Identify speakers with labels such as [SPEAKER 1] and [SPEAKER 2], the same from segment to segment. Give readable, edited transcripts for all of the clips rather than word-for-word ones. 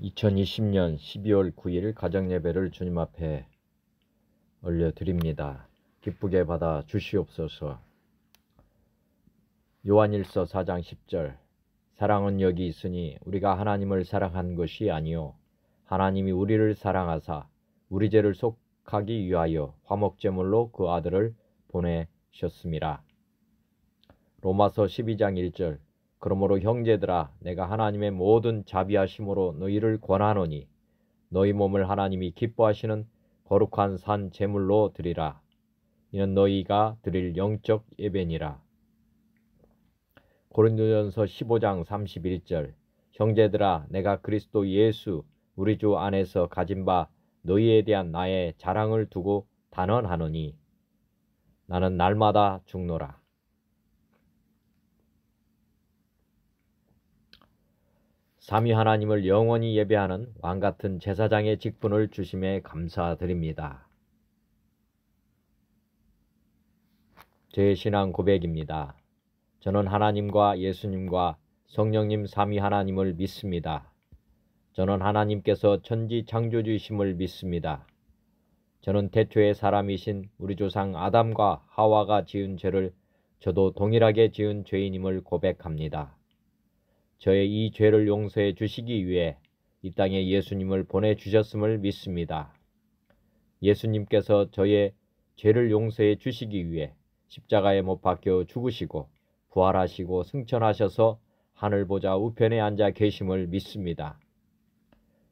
[SPEAKER 1] 2020년 12월 9일 가정예배를 주님 앞에 올려드립니다. 기쁘게 받아 주시옵소서. 요한일서 4장 10절 사랑은 여기 있으니 우리가 하나님을 사랑한 것이 아니요 하나님이 우리를 사랑하사 우리 죄를 속하기 위하여 화목제물로 그 아들을 보내셨음이라. 로마서 12장 1절 그러므로 형제들아 내가 하나님의 모든 자비하심으로 너희를 권하노니 너희 몸을 하나님이 기뻐하시는 거룩한 산 제물로 드리라. 이는 너희가 드릴 영적 예배니라. 고린도전서 15장 31절 형제들아 내가 그리스도 예수 우리 주 안에서 가진 바 너희에 대한 나의 자랑을 두고 단언하노니 나는 날마다 죽노라. 삼위 하나님을 영원히 예배하는 왕같은 제사장의 직분을 주심에 감사드립니다. 제 신앙 고백입니다. 저는 하나님과 예수님과 성령님 삼위 하나님을 믿습니다. 저는 하나님께서 천지 창조주이심을 믿습니다. 저는 태초의 사람이신 우리 조상 아담과 하와가 지은 죄를 저도 동일하게 지은 죄인임을 고백합니다. 저의 이 죄를 용서해 주시기 위해 이 땅에 예수님을 보내주셨음을 믿습니다. 예수님께서 저의 죄를 용서해 주시기 위해 십자가에 못 박혀 죽으시고 부활하시고 승천하셔서 하늘보좌 우편에 앉아 계심을 믿습니다.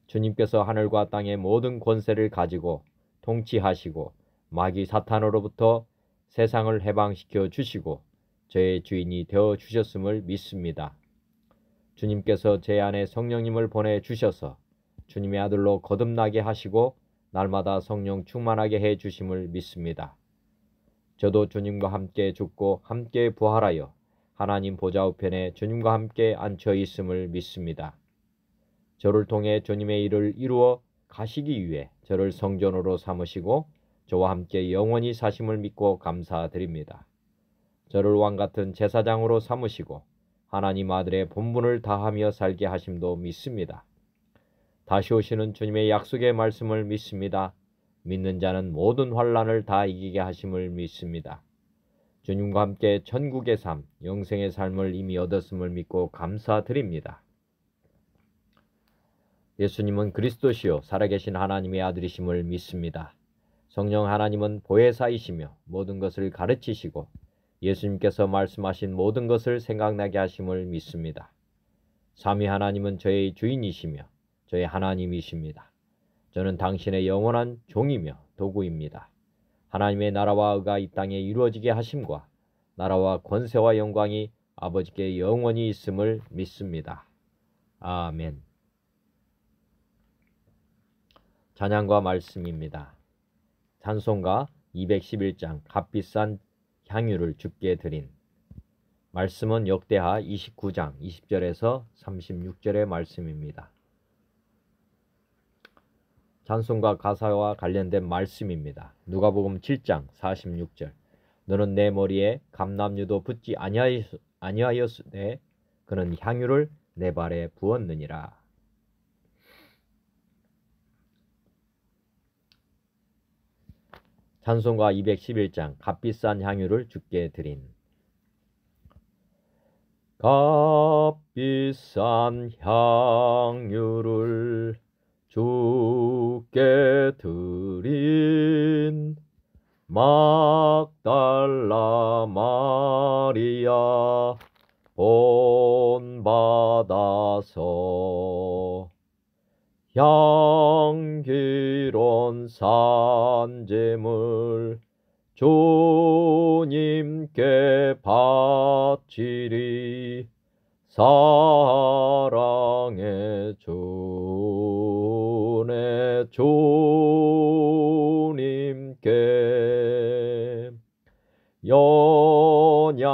[SPEAKER 1] 주님께서 하늘과 땅의 모든 권세를 가지고 통치하시고 마귀 사탄으로부터 세상을 해방시켜 주시고 저의 주인이 되어 주셨음을 믿습니다. 주님께서 제 안에 성령님을 보내주셔서 주님의 아들로 거듭나게 하시고 날마다 성령 충만하게 해 주심을 믿습니다. 저도 주님과 함께 죽고 함께 부활하여 하나님 보좌 우편에 주님과 함께 앉혀 있음을 믿습니다. 저를 통해 주님의 일을 이루어 가시기 위해 저를 성전으로 삼으시고 저와 함께 영원히 사심을 믿고 감사드립니다. 저를 왕같은 제사장으로 삼으시고 하나님 아들의 본분을 다하며 살게 하심도 믿습니다. 다시 오시는 주님의 약속의 말씀을 믿습니다. 믿는 자는 모든 환난을 다 이기게 하심을 믿습니다. 주님과 함께 천국의 삶, 영생의 삶을 이미 얻었음을 믿고 감사드립니다. 예수님은 그리스도시요 살아계신 하나님의 아들이심을 믿습니다. 성령 하나님은 보혜사이시며 모든 것을 가르치시고 예수님께서 말씀하신 모든 것을 생각나게 하심을 믿습니다. 삼위 하나님은 저의 주인이시며 저의 하나님이십니다. 저는 당신의 영원한 종이며 도구입니다. 하나님의 나라와 의가 이 땅에 이루어지게 하심과 나라와 권세와 영광이 아버지께 영원히 있음을 믿습니다. 아멘. 찬양과 말씀입니다. 찬송가 211장 값비싼 향유를 주께 드린. 말씀은 역대하 29장 20절에서 36절의 말씀입니다. 찬송가 가사와 관련된 말씀입니다. 누가복음 7장 46절 너는 내 머리에 감람유도 붓지 아니하였으되 그는 향유를 내 발에 부었느니라. 찬송가 211장 값비싼 향유를 주께 드린. 값비싼 향유를 주께 드린 막달라 마리아 본받아서 향기로운 산제물 주님께 바치리 사랑의 주네 주님께 연약한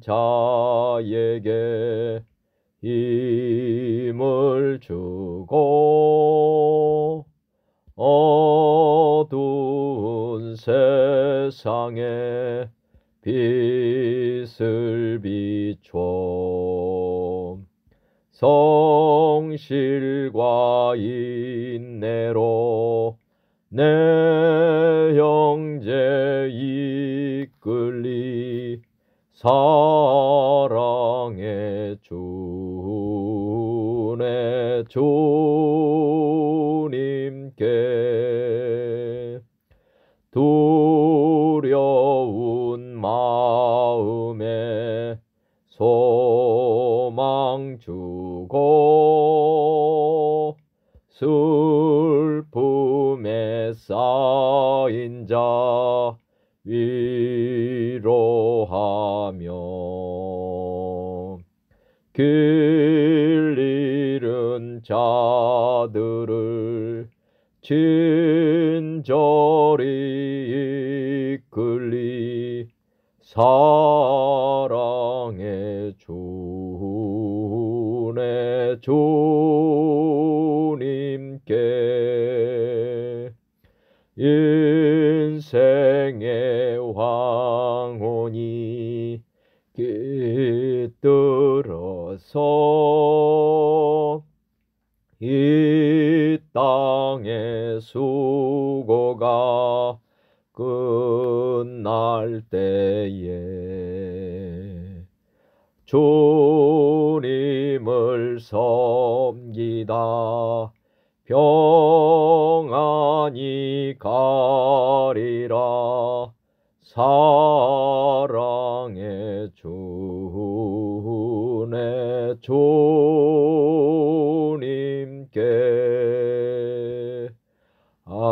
[SPEAKER 1] 자에게 힘을 주고 어두운 세상에 빛을 비춰 성신의 양실과 인내로 내 형제 이끌리 사랑의 주내 주님께 두려운 마음에 소망 주고 슬픔에 쌓인 자 위로하며 길 잃은 자들을 친절히 이끌리 사랑의 주내 주님께 인생의 황혼이 깃들어서 이 땅의 수고가 끝날 때에 주님을 섬기다 평안히 가리라 사랑의 주내 주님께 아멘.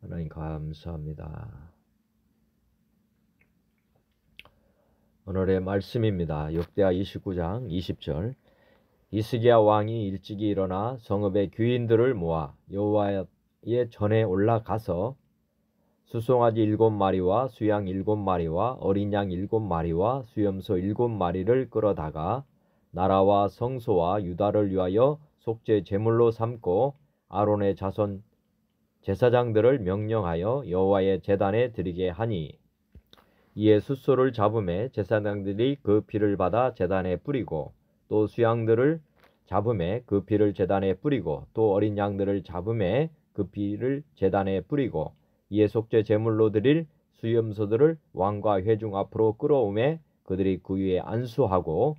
[SPEAKER 1] 하나님 감사합니다. 오늘의 말씀입니다. 역대하 29장 20절. 히스기야 왕이 일찍이 일어나 성읍의 귀인들을 모아 여호와의 전에 올라가서 수송아지 7마리와 수양 7마리와 어린 양 7마리와 수염소 7마리를 끌어다가 나라와 성소와 유다를 위하여 속죄 제물로 삼고 아론의 자손 제사장들을 명령하여 여호와의 제단에 드리게 하니 이에 숫소를 잡음에 제사장들이 그 피를 받아 제단에 뿌리고 또 수양들을 잡음에 그 피를 제단에 뿌리고 또 어린 양들을 잡음에 그 피를 제단에 뿌리고 이에 속죄 제물로 드릴 수염소들을 왕과 회중 앞으로 끌어오매 그들이 그 위에 안수하고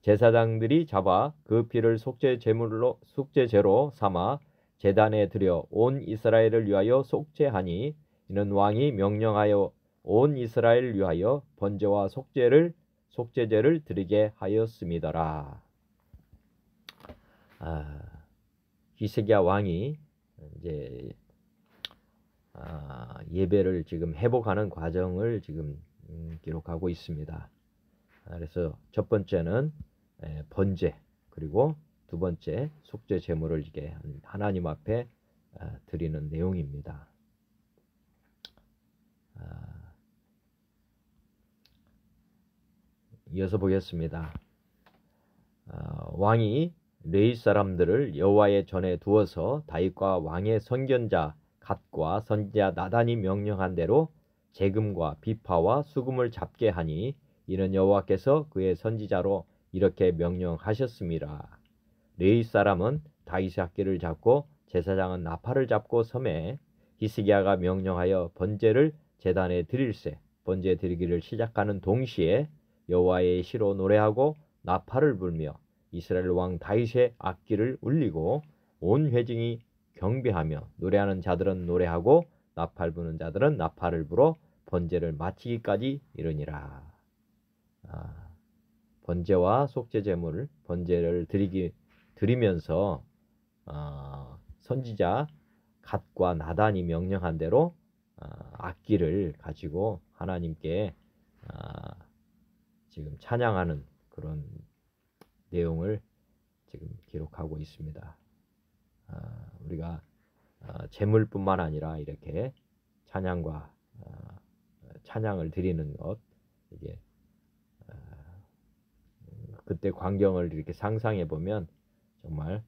[SPEAKER 1] 제사장들이 잡아 그 피를 속죄제로 삼아 제단에 드려 온 이스라엘을 위하여 속죄하니 이는 왕이 명령하여 온 이스라엘을 위하여 번제와 속죄제를 드리게 하였음이더라. 히스기야 왕이 이제 예배를 지금 회복하는 과정을 지금 기록하고 있습니다. 그래서 첫 번째는 번제, 그리고 두 번째 속죄 제물을 이게 하나님 앞에 드리는 내용입니다. 이어서 보겠습니다. 왕이 레위 사람들을 여호와의 전에 두어서 다윗과 왕의 선견자 갓과 선지자 나단이 명령한 대로 재금과 비파와 수금을 잡게 하니 이는 여호와께서 그의 선지자로 이렇게 명령하셨습니다. 레위 사람은 다윗의 악기를 잡고 제사장은 나팔을 잡고 섬에 히스기야가 명령하여 번제를 제단에 드릴세 번제 드리기를 시작하는 동시에 여호와의 시로 노래하고 나팔을 불며 이스라엘 왕 다윗의 악기를 울리고 온 회중이 경배하며 노래하는 자들은 노래하고 나팔 부는 자들은 나팔을 불어 번제를 마치기까지 이르니라. 번제와 속죄 제물 번제를 드리면서 선지자 갓과 나단이 명령한 대로 악기를 가지고 하나님께 지금 찬양하는 그런 내용을 지금 기록하고 있습니다. 우리가 제물뿐만 아니라 이렇게 찬양을 드리는 것, 이게 그때 광경을 이렇게 상상해 보면 정말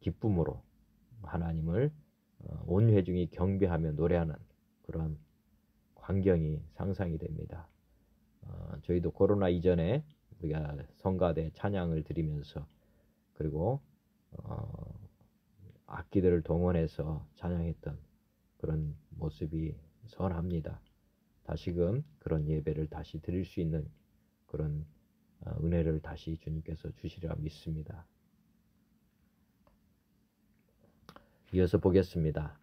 [SPEAKER 1] 기쁨으로 하나님을 온 회중이 경배하며 노래하는 그런 광경이 상상이 됩니다. 저희도 코로나 이전에 우리가 성가대 찬양을 드리면서 그리고 악기들을 동원해서 찬양했던 그런 모습이 선합니다. 다시금 그런 예배를 다시 드릴 수 있는 그런 은혜를 다시 주님께서 주시리라 믿습니다. 이어서 보겠습니다.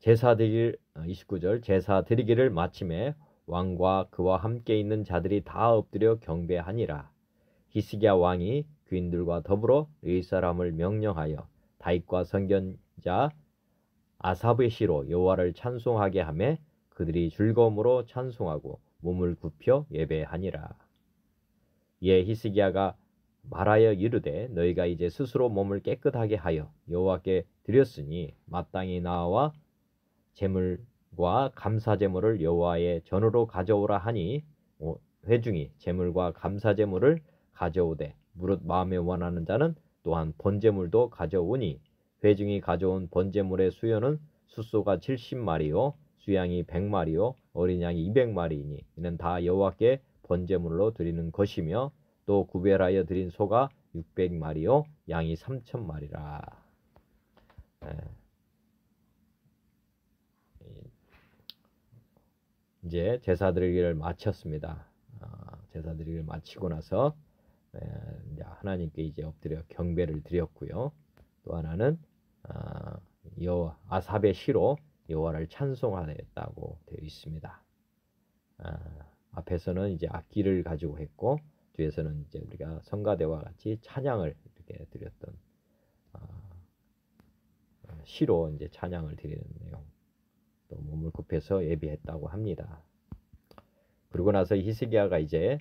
[SPEAKER 1] 제사 드릴 29절 제사 드리기를 마침에 왕과 그와 함께 있는 자들이 다 엎드려 경배하니라. 히스기야 왕이 귀인들과 더불어 의 사람을 명령하여 다윗과 선견자 아삽의 시로 여호와를 찬송하게 하매 그들이 즐거움으로 찬송하고 몸을 굽혀 예배하니라. 이에 히스기야가 말하여 이르되 너희가 이제 스스로 몸을 깨끗하게 하여 여호와께 드렸으니 마땅히 나와 제물과 감사제물을 여호와의 전으로 가져오라 하니 회중이 제물과 감사제물을 가져오되 무릇 마음에 원하는 자는 또한 번제물도 가져오니 회중이 가져온 번제물의 수요는 숫소가 70마리요 수양이 100마리요 어린 양이 200마리이니 이는 다 여호와께 번제물로 드리는 것이며 또 구별하여 드린 소가 600마리요 양이 3000마리라. 이제 제사 드리기를 마쳤습니다. 제사 드리기를 마치고 나서 이제 하나님께 이제 엎드려 경배를 드렸고요. 또 하나는 아삽의 시로 여호와를 찬송하였다고 되어 있습니다. 앞에서는 이제 악기를 가지고 했고 뒤에서는 이제 우리가 성가대와 같이 찬양을 이렇게 드렸던 시로 이제 찬양을 드리는 내용. 또 몸을 굽혀서 예비했다고 합니다. 그리고 나서 히스기야가 이제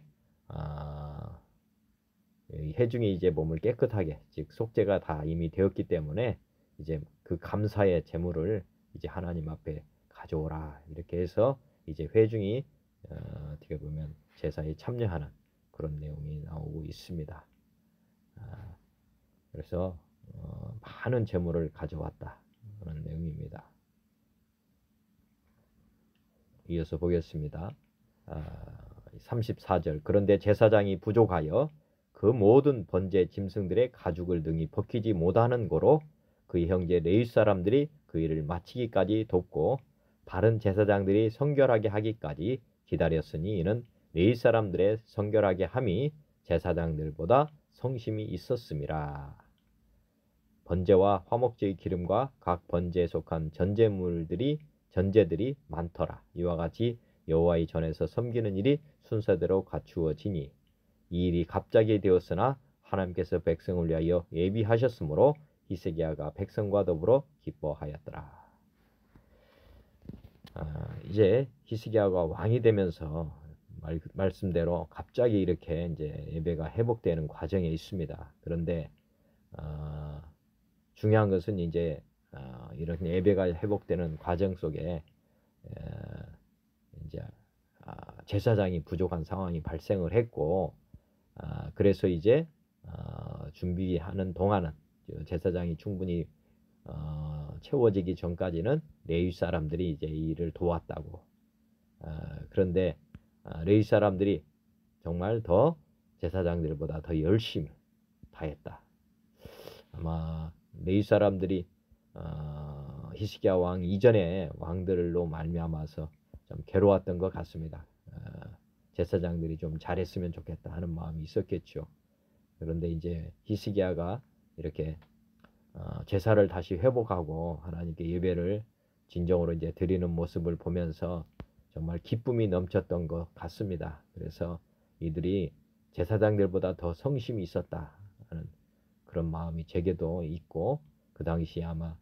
[SPEAKER 1] 회중이 이제 몸을 깨끗하게 즉 속죄가 다 이미 되었기 때문에 이제 그 감사의 제물을 이제 하나님 앞에 가져오라 이렇게 해서 이제 회중이 어떻게 보면 제사에 참여하는 그런 내용이 나오고 있습니다. 그래서 많은 제물을 가져왔다 그런 내용입니다. 이어서 보겠습니다. 34절 그런데 제사장이 부족하여 그 모든 번제 짐승들의 가죽을 능히 벗기지 못하는 고로 그의 형제 레위 사람들이 그 일을 마치기까지 돕고 다른 제사장들이 성결하게 하기까지 기다렸으니 이는 레위 사람들의 성결하게 함이 제사장들보다 성심이 있었음이라. 번제와 화목제의 기름과 각 번제에 속한 전제들이 많더라. 이와 같이 여호와의 전에서 섬기는 일이 순서대로 갖추어지니 이 일이 갑자기 되었으나 하나님께서 백성을 위하여 예비하셨으므로 히스기야가 백성과 더불어 기뻐하였더라. 이제 히스기야가 왕이 되면서 말씀대로 갑자기 이렇게 이제 예배가 회복되는 과정에 있습니다. 그런데 중요한 것은 이제 이런 예배가 회복되는 과정 속에 이제 제사장이 부족한 상황이 발생을 했고 그래서 이제 준비하는 동안은 제사장이 충분히 채워지기 전까지는 레위 사람들이 이제 이 일을 도왔다고. 그런데 레위 사람들이 정말 더 제사장들보다 더 열심히 다했다. 아마 레위 사람들이 히스기야 왕 이전에 왕들로 말미암아서 좀 괴로웠던 것 같습니다. 제사장들이 좀 잘했으면 좋겠다 하는 마음이 있었겠죠. 그런데 이제 히스기야가 이렇게 제사를 다시 회복하고 하나님께 예배를 진정으로 이제 드리는 모습을 보면서 정말 기쁨이 넘쳤던 것 같습니다. 그래서 이들이 제사장들보다 더 성심이 있었다 하는 그런 마음이 제게도 있고 그 당시 아마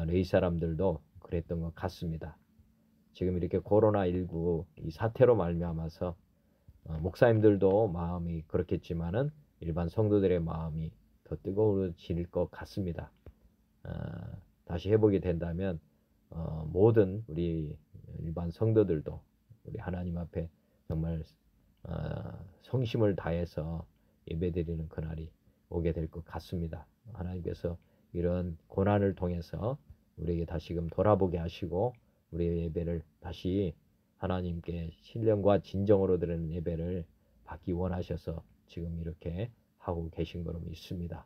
[SPEAKER 1] 레위 사람들도 그랬던 것 같습니다. 지금 이렇게 코로나19 이 사태로 말미암아서 목사님들도 마음이 그렇겠지만은 일반 성도들의 마음이 더 뜨거워질 것 같습니다. 다시 회복이 된다면 모든 우리 일반 성도들도 우리 하나님 앞에 정말 성심을 다해서 예배드리는 그날이 오게 될 것 같습니다. 하나님께서 이런 고난을 통해서 우리에게 다시금 돌아보게 하시고 우리의 예배를 다시 하나님께 신령과 진정으로 드리는 예배를 받기 원하셔서 지금 이렇게 하고 계신 거로 믿습니다.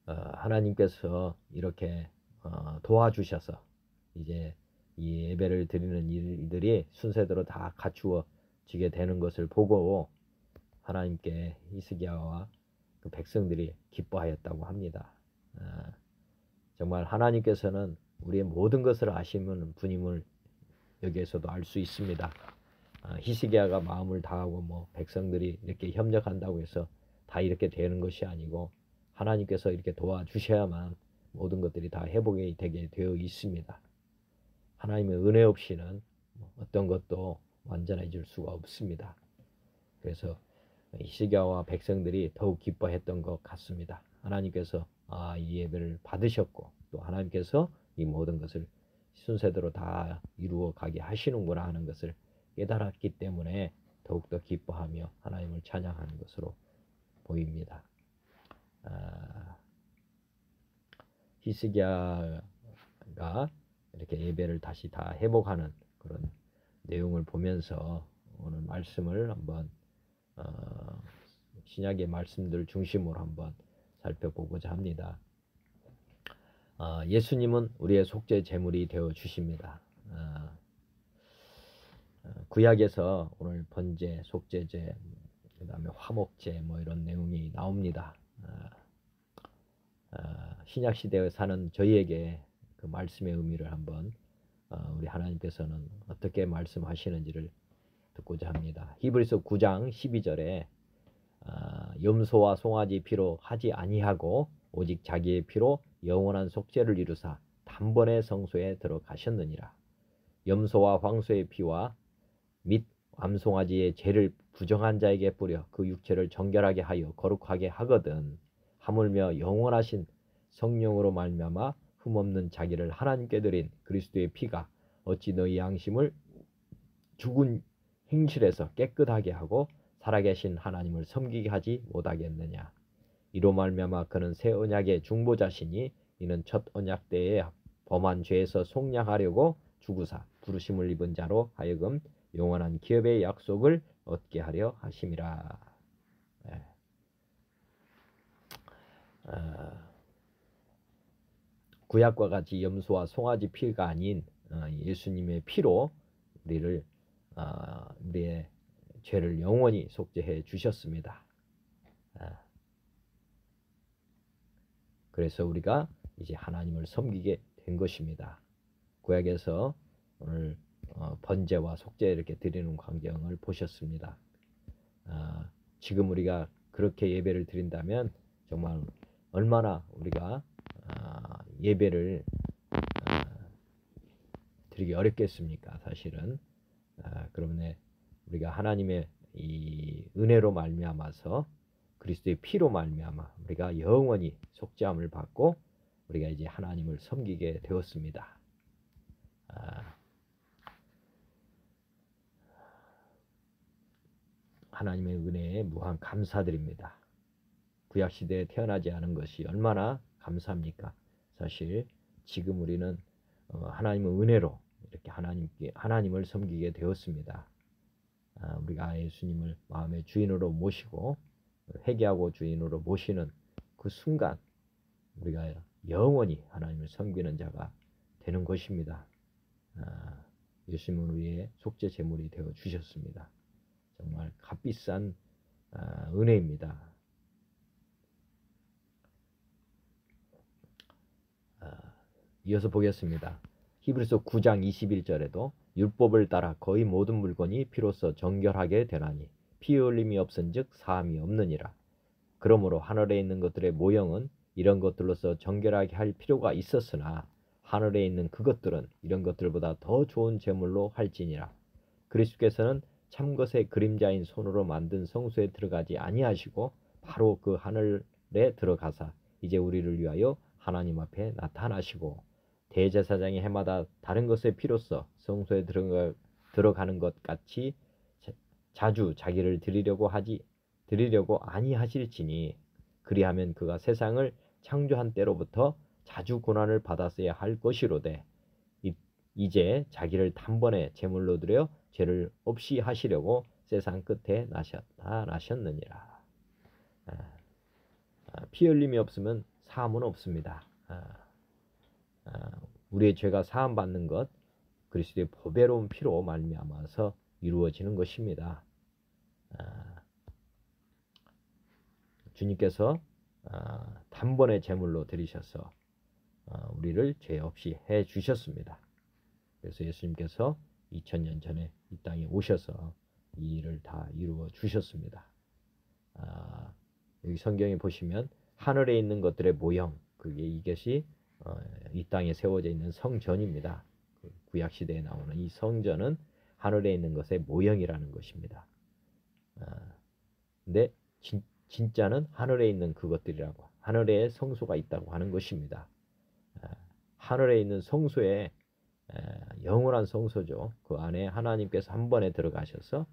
[SPEAKER 1] 하나님께서 이렇게 도와주셔서 이제 이 예배를 드리는 일들이 순서대로 다 갖추어지게 되는 것을 보고 하나님께 히스기야와 그 백성들이 기뻐하였다고 합니다. 정말 하나님께서는 우리의 모든 것을 아시는 분임을 여기에서도 알 수 있습니다. 히스기야가 마음을 다하고 뭐 백성들이 이렇게 협력한다고 해서 다 이렇게 되는 것이 아니고 하나님께서 이렇게 도와주셔야만 모든 것들이 다 회복이 되게 되어 있습니다. 하나님의 은혜 없이는 어떤 것도 완전해질 수가 없습니다. 그래서 히스기야와 백성들이 더욱 기뻐했던 것 같습니다. 하나님께서 이 예배를 받으셨고 또 하나님께서 이 모든 것을 순서대로 다 이루어 가게 하시는구나 하는 것을 깨달았기 때문에 더욱더 기뻐하며 하나님을 찬양하는 것으로 보입니다. 히스기야가 이렇게 예배를 다시 다 회복하는 그런 내용을 보면서 오늘 말씀을 한번 신약의 말씀들 중심으로 한번 살펴보고자 합니다. 예수님은 우리의 속죄 제물이 되어 주십니다. 구약에서 오늘 번제, 속죄제, 그 다음에 화목제 뭐 이런 내용이 나옵니다. 신약 시대에 사는 저희에게 그 말씀의 의미를 한번 우리 하나님께서는 어떻게 말씀하시는지를 듣고자 합니다. 히브리서 9장 12절에 염소와 송아지 피로 하지 아니하고 오직 자기의 피로 영원한 속죄를 이루사 단번에 성소에 들어가셨느니라. 염소와 황소의 피와 및 암송아지의 죄를 부정한 자에게 뿌려 그 육체를 정결하게 하여 거룩하게 하거든 하물며 영원하신 성령으로 말미암아 흠없는 자기를 하나님께 드린 그리스도의 피가 어찌 너희 양심을 죽은 행실에서 깨끗하게 하고 살아계신 하나님을 섬기게 하지 못하겠느냐. 이로 말미암아 그는 새 언약의 중보자시니 이는 첫 언약 때에 범한 죄에서 속량하려고 죽으사 부르심을 입은 자로 하여금 영원한 기업의 약속을 얻게 하려 하심이라. 구약과 같이 염소와 송아지 피가 아닌 예수님의 피로 우리의 죄를 영원히 속죄해 주셨습니다. 그래서 우리가 이제 하나님을 섬기게 된 것입니다. 구약에서 오늘 번제와 속죄 이렇게 드리는 광경을 보셨습니다. 지금 우리가 그렇게 예배를 드린다면 정말 얼마나 우리가 예배를 드리기 어렵겠습니까? 사실은 그러면 우리가 하나님의 이 은혜로 말미암아서 그리스도의 피로 말미암아 우리가 영원히 속죄함을 받고 우리가 이제 하나님을 섬기게 되었습니다. 하나님의 은혜에 무한 감사드립니다. 구약시대에 태어나지 않은 것이 얼마나 감사합니까? 사실 지금 우리는 하나님의 은혜로 이렇게 하나님을 섬기게 되었습니다. 우리가 예수님을 마음의 주인으로 모시고 회개하고 주인으로 모시는 그 순간 우리가 영원히 하나님을 섬기는 자가 되는 것입니다. 예수님은 우리의 속죄 제물이 되어 주셨습니다. 정말 값비싼 은혜입니다. 이어서 보겠습니다. 히브리서 9장 21절에도 율법을 따라 거의 모든 물건이 피로써 정결하게 되나니 피 흘림이 없은즉 사함이 없느니라. 그러므로 하늘에 있는 것들의 모형은 이런 것들로서 정결하게 할 필요가 있었으나 하늘에 있는 그것들은 이런 것들보다 더 좋은 제물로 할지니라. 그리스도께서는 참것의 그림자인 손으로 만든 성소에 들어가지 아니하시고 바로 그 하늘에 들어가사 이제 우리를 위하여 하나님 앞에 나타나시고 대제사장이 해마다 다른 것의 피로써 성소에 들어가는 것 같이 자주 자기를 드리려고 아니하실지니 그리하면 그가 세상을 창조한 때로부터 자주 고난을 받았어야 할 것이로되 이제 자기를 단번에 제물로 드려 죄를 없이 하시려고 세상 끝에 나셨느니라. 피 흘림이 없으면 사함은 없습니다. 우리의 죄가 사함 받는 것 그리스도의 보배로운 피로 말미암아서 이루어지는 것입니다. 주님께서 단번에 제물로 드리셔서 우리를 죄 없이 해 주셨습니다. 그래서 예수님께서 2000년 전에 이 땅에 오셔서 이 일을 다 이루어 주셨습니다. 여기 성경에 보시면 하늘에 있는 것들의 모형, 이것이 이 땅에 세워져 있는 성전입니다. 구약 시대에 나오는 이 성전은 하늘에 있는 것의 모형이라는 것입니다. 근데 진짜는 하늘에 있는 그것들이라고, 하늘에 성소가 있다고 하는 것입니다. 하늘에 있는 성소에 영원한 성소죠. 그 안에 하나님께서 한 번에 들어가셔서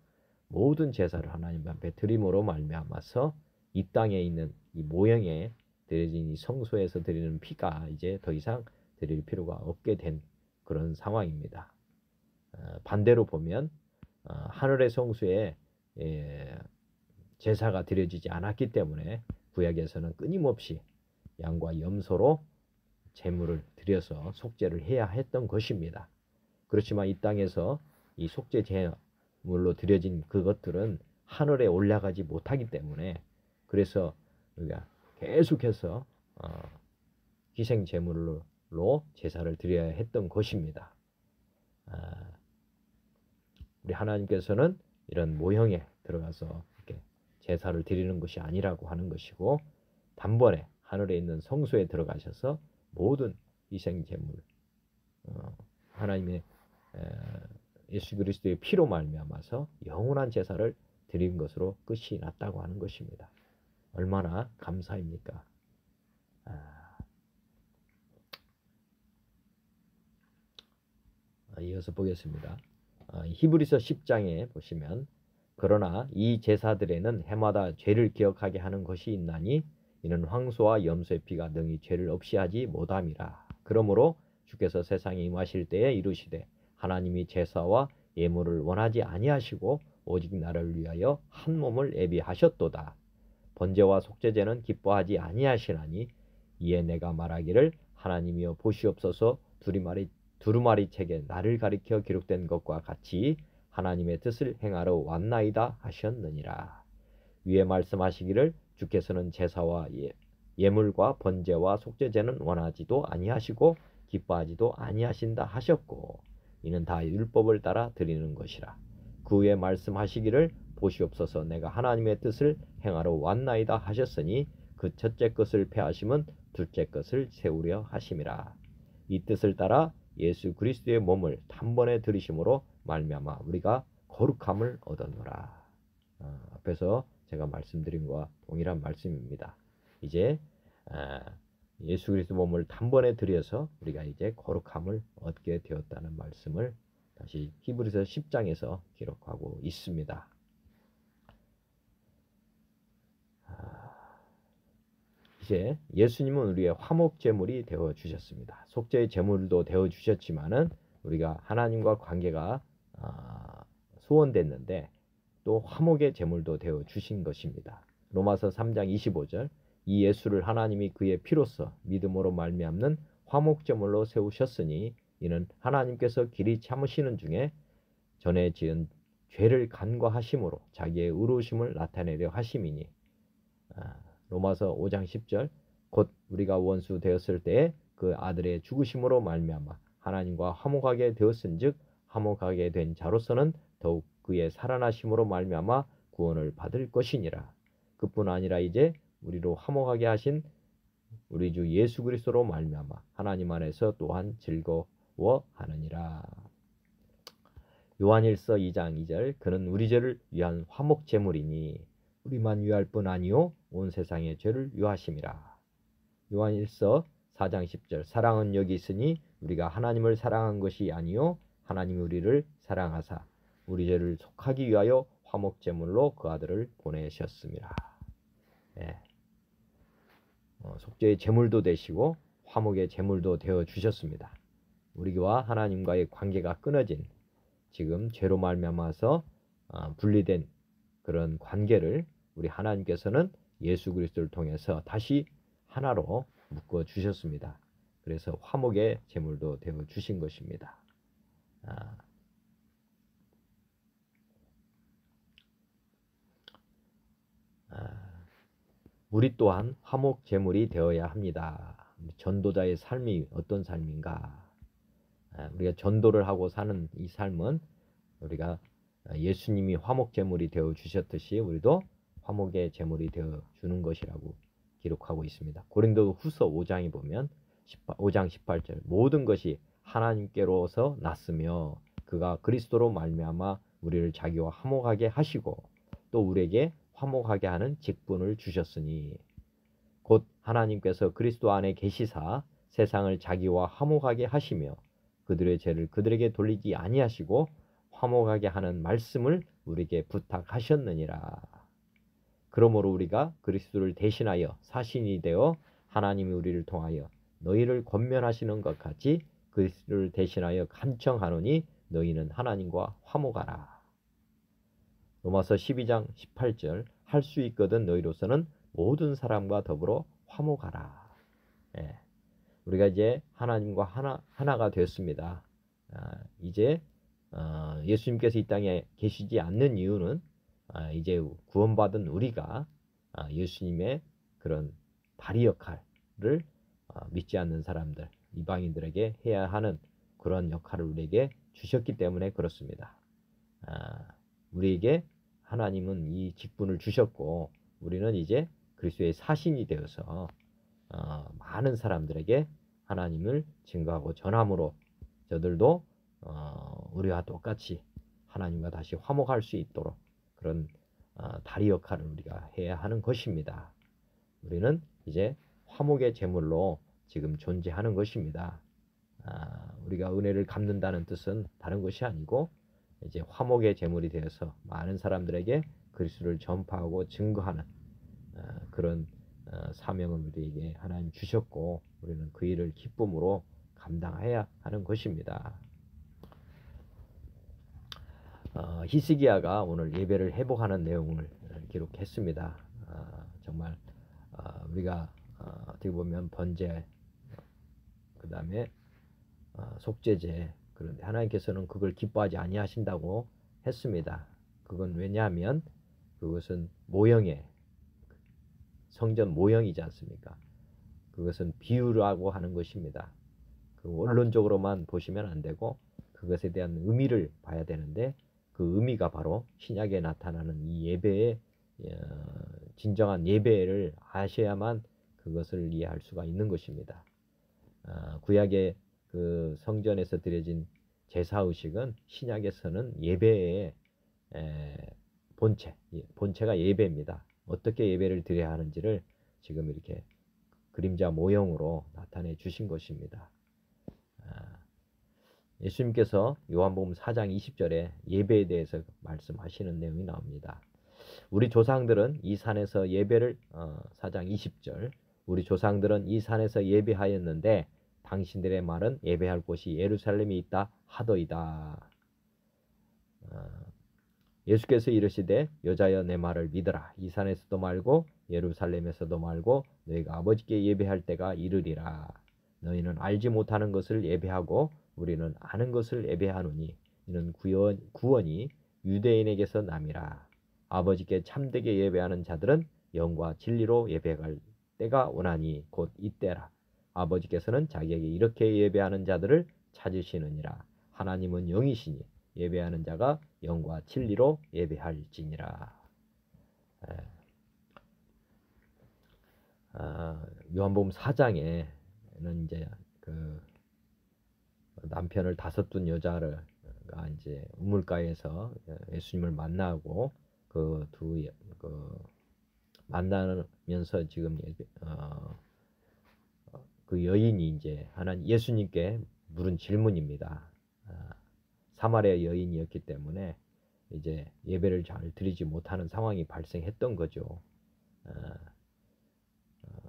[SPEAKER 1] 모든 제사를 하나님 앞에 드림으로 말미암아서 이 땅에 있는 이 모형에 드려진 이 성소에서 드리는 피가 이제 더 이상 드릴 필요가 없게 된 그런 상황입니다. 반대로 보면 하늘의 성소에 제사가 드려지지 않았기 때문에 구약에서는 끊임없이 양과 염소로 제물을 드려서 속죄를 해야 했던 것입니다. 그렇지만 이 땅에서 이 속죄 제물로 드려진 그것들은 하늘에 올라가지 못하기 때문에 그래서 우리가 계속해서 희생 제물로 제사를 드려야 했던 것입니다. 우리 하나님께서는 이런 모형에 들어가서 이렇게 제사를 드리는 것이 아니라고 하는 것이고 단번에 하늘에 있는 성소에 들어가셔서 모든 희생 제물 하나님의 예수 그리스도의 피로 말미암아서 영원한 제사를 드린 것으로 끝이 났다고 하는 것입니다. 얼마나 감사입니까? 이어서 보겠습니다. 히브리서 10장에 보시면 그러나 이 제사들에는 해마다 죄를 기억하게 하는 것이 있나니 이는 황소와 염소의 피가 능히 죄를 없이 하지 못함이라. 그러므로 주께서 세상에 임하실 때에 이르시되 하나님이 제사와 예물을 원하지 아니하시고 오직 나를 위하여 한 몸을 예비하셨도다. 번제와 속죄제는 기뻐하지 아니하시나니 이에 내가 말하기를 하나님이여 보시옵소서 두루마리 책에 나를 가리켜 기록된 것과 같이 하나님의 뜻을 행하러 왔나이다 하셨느니라. 위에 말씀하시기를 주께서는 제사와 예물과 번제와 속죄제는 원하지도 아니하시고 기뻐하지도 아니하신다 하셨고 이는 다 율법을 따라 드리는 것이라. 그 후에 말씀하시기를 보시옵소서 내가 하나님의 뜻을 행하러 왔나이다 하셨으니 그 첫째 것을 폐하심은 둘째 것을 세우려 하심이라. 이 뜻을 따라 예수 그리스도의 몸을 단번에 들이심으로 말미암아 우리가 거룩함을 얻었노라. 앞에서 제가 말씀드린 것과 동일한 말씀입니다. 이제 예수 그리스도 몸을 단번에 들여서 우리가 이제 거룩함을 얻게 되었다는 말씀을 다시 히브리서 10장에서 기록하고 있습니다. 이제 예수님은 우리의 화목 제물이 되어 주셨습니다. 속죄의 제물도 되어 주셨지만은 우리가 하나님과 관계가 소원됐는데 또 화목의 제물도 되어 주신 것입니다. 로마서 3장 25절 이 예수를 하나님이 그의 피로써 믿음으로 말미암는 화목 제물로 세우셨으니 이는 하나님께서 길이 참으시는 중에 전에 지은 죄를 간과하심으로 자기의 의로우심을 나타내려 하심이니 로마서 5장 10절 곧 우리가 원수 되었을 때에 그 아들의 죽으심으로 말미암아 하나님과 화목하게 되었은즉 화목하게 된 자로서는 더욱 그의 살아나심으로 말미암아 구원을 받을 것이니라. 그뿐 아니라 이제 우리로 화목하게 하신 우리 주 예수 그리스도로 말미암아 하나님 안에서 또한 즐거워하느니라. 요한일서 2장 2절 그는 우리 죄를 위한 화목 제물이니 우리만 위할 뿐 아니요 온 세상의 죄를 위하심이라. 요한일서 4장 10절 사랑은 여기 있으니 우리가 하나님을 사랑한 것이 아니요 하나님이 우리를 사랑하사 우리 죄를 속하기 위하여 화목 제물로 그 아들을 보내셨습니다. 속죄의 제물도 되시고 화목의 제물도 되어 주셨습니다. 우리와 하나님과의 관계가 끊어진, 지금 죄로 말미암아서 분리된 그런 관계를 우리 하나님께서는 예수 그리스도를 통해서 다시 하나로 묶어 주셨습니다. 그래서 화목의 제물도 되어 주신 것입니다. 우리 또한 화목 제물이 되어야 합니다. 전도자의 삶이 어떤 삶인가? 우리가 전도를 하고 사는 이 삶은 우리가 예수님이 화목 제물이 되어 주셨듯이 우리도 화목의 제물이 되어 주는 것이라고 기록하고 있습니다. 고린도 후서 5장에 보면 5장 18절, 모든 것이 하나님께로서 났으며 그가 그리스도로 말미암아 우리를 자기와 화목하게 하시고 또 우리에게 화목하게 하는 직분을 주셨으니, 곧 하나님께서 그리스도 안에 계시사 세상을 자기와 화목하게 하시며 그들의 죄를 그들에게 돌리지 아니하시고 화목하게 하는 말씀을 우리에게 부탁하셨느니라. 그러므로 우리가 그리스도를 대신하여 사신이 되어 하나님이 우리를 통하여 너희를 권면하시는 것 같이 그리스도를 대신하여 간청하노니 너희는 하나님과 화목하라. 로마서 12장 18절, 할 수 있거든 너희로서는 모든 사람과 더불어 화목하라. 우리가 이제 하나님과 하나가 됐습니다. 이제 예수님께서 이 땅에 계시지 않는 이유는 이제 구원받은 우리가 예수님의 그런 다리 역할을 믿지 않는 사람들, 이방인들에게 해야 하는 그런 역할을 우리에게 주셨기 때문에 그렇습니다. 우리에게 하나님은 이 직분을 주셨고 우리는 이제 그리스도의 사신이 되어서 많은 사람들에게 하나님을 증거하고 전함으로 저들도 우리와 똑같이 하나님과 다시 화목할 수 있도록 그런 다리 역할을 우리가 해야 하는 것입니다. 우리는 이제 화목의 제물로 지금 존재하는 것입니다. 우리가 은혜를 갚는다는 뜻은 다른 것이 아니고 이제 화목의 제물이 되어서 많은 사람들에게 그리스도를 전파하고 증거하는 그런 사명을 우리에게 하나님 주셨고 우리는 그 일을 기쁨으로 감당해야 하는 것입니다. 히스기야가 오늘 예배를 회복하는 내용을 기록했습니다. 정말 우리가 어떻게 보면 번제, 그 다음에 속죄제, 그런데 하나님께서는 그걸 기뻐하지 아니하신다고 했습니다. 그건 왜냐하면 그것은 모형의 성전 모형이지 않습니까? 그것은 비유라고 하는 것입니다. 그 원론적으로만 보시면 안 되고 그것에 대한 의미를 봐야 되는데 그 의미가 바로 신약에 나타나는 이 예배의 진정한 예배를 아셔야만 그것을 이해할 수가 있는 것입니다. 구약의 그 성전에서 드려진 제사의식은 신약에서는 예배의 본체가 예배입니다. 어떻게 예배를 드려야 하는지를 지금 이렇게 그림자 모형으로 나타내 주신 것입니다. 예수님께서 요한복음 4장 20절에 예배에 대해서 말씀하시는 내용이 나옵니다. 우리 조상들은 이 산에서 예배를 4장 20절, 우리 조상들은 이 산에서 예배하였는데 당신들의 말은 예배할 곳이 예루살렘에 있다 하더이다. 예수께서 이르시되 여자여 내 말을 믿으라. 이 산에서도 말고 예루살렘에서도 말고 너희가 아버지께 예배할 때가 이르리라. 너희는 알지 못하는 것을 예배하고 우리는 아는 것을 예배하노니 이는 구원이 유대인에게서 남이라. 아버지께 참되게 예배하는 자들은 영과 진리로 예배할 때가 오나니 곧 이때라. 아버지께서는 자기에게 이렇게 예배하는 자들을 찾으시느니라. 하나님은 영이시니 예배하는 자가 영과 진리로 예배할지니라. 요한복음 4장에는 이제 그 남편을 다섯둔 여자가 이제 우물가에서 예수님을 만나고 그 만나면서 지금 그 여인이 이제 예수님께 물은 질문입니다. 사마리아 여인이었기 때문에 이제 예배를 잘 드리지 못하는 상황이 발생했던 거죠.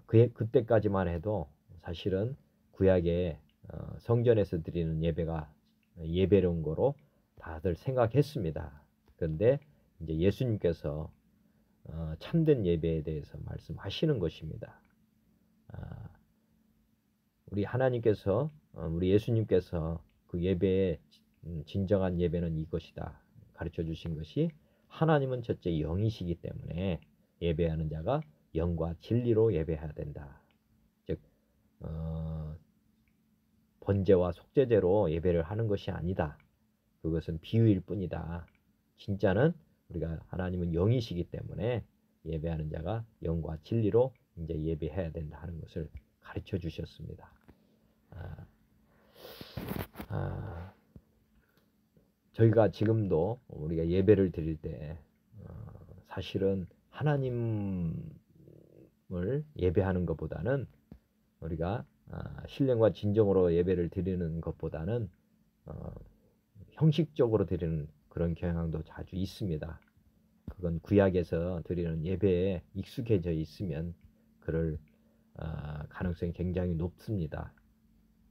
[SPEAKER 1] 그때까지만 해도 사실은 구약의 성전에서 드리는 예배가 예배로운 거로 다들 생각했습니다. 그런데 이제 예수님께서 참된 예배에 대해서 말씀하시는 것입니다. 우리 하나님께서 우리 예수님께서 그 예배의 진정한 예배는 이것이다 가르쳐 주신 것이, 하나님은 첫째 영이시기 때문에 예배하는 자가 영과 진리로 예배해야 된다. 즉 번제와 속죄제로 예배를 하는 것이 아니다. 그것은 비유일 뿐이다. 진짜는 우리가 하나님은 영이시기 때문에 예배하는 자가 영과 진리로 이제 예배해야 된다 하는 것을 가르쳐 주셨습니다. 저희가 지금도 우리가 예배를 드릴 때 사실은 하나님을 예배하는 것보다는 우리가 신령과 진정으로 예배를 드리는 것보다는 형식적으로 드리는 그런 경향도 자주 있습니다. 그건 구약에서 드리는 예배에 익숙해져 있으면 그럴 가능성이 굉장히 높습니다.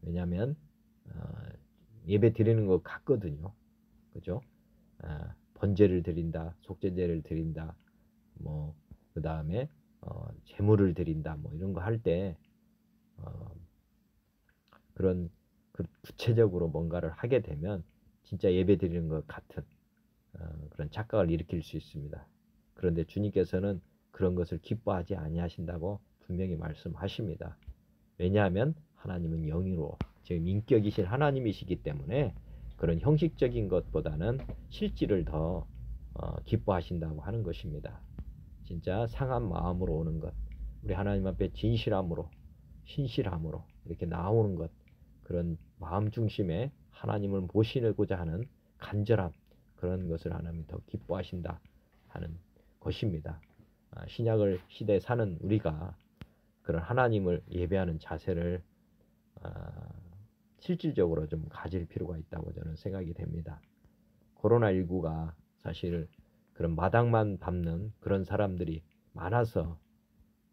[SPEAKER 1] 왜냐하면 예배 드리는 것 같거든요. 그죠? 번제를 드린다, 속죄제를 드린다, 뭐 그 다음에 제물을 드린다, 뭐 이런 거 할 때 그런 구체적으로 뭔가를 하게 되면 진짜 예배 드리는 것 같은 그런 착각을 일으킬 수 있습니다. 그런데 주님께서는 그런 것을 기뻐하지 아니하신다고 분명히 말씀하십니다. 왜냐하면 하나님은 영으로 지금 인격이신 하나님이시기 때문에 그런 형식적인 것보다는 실질을 더 기뻐하신다고 하는 것입니다. 진짜 상한 마음으로 오는 것, 우리 하나님 앞에 진실함으로 신실함으로 이렇게 나오는 것, 그런 마음 중심에 하나님을 모시고자 하는 간절함, 그런 것을 하나님이 더 기뻐하신다 하는 것입니다. 신약을 시대에 사는 우리가 그런 하나님을 예배하는 자세를 실질적으로 좀 가질 필요가 있다고 저는 생각이 됩니다. 코로나19가 사실 그런 마당만 밟는 그런 사람들이 많아서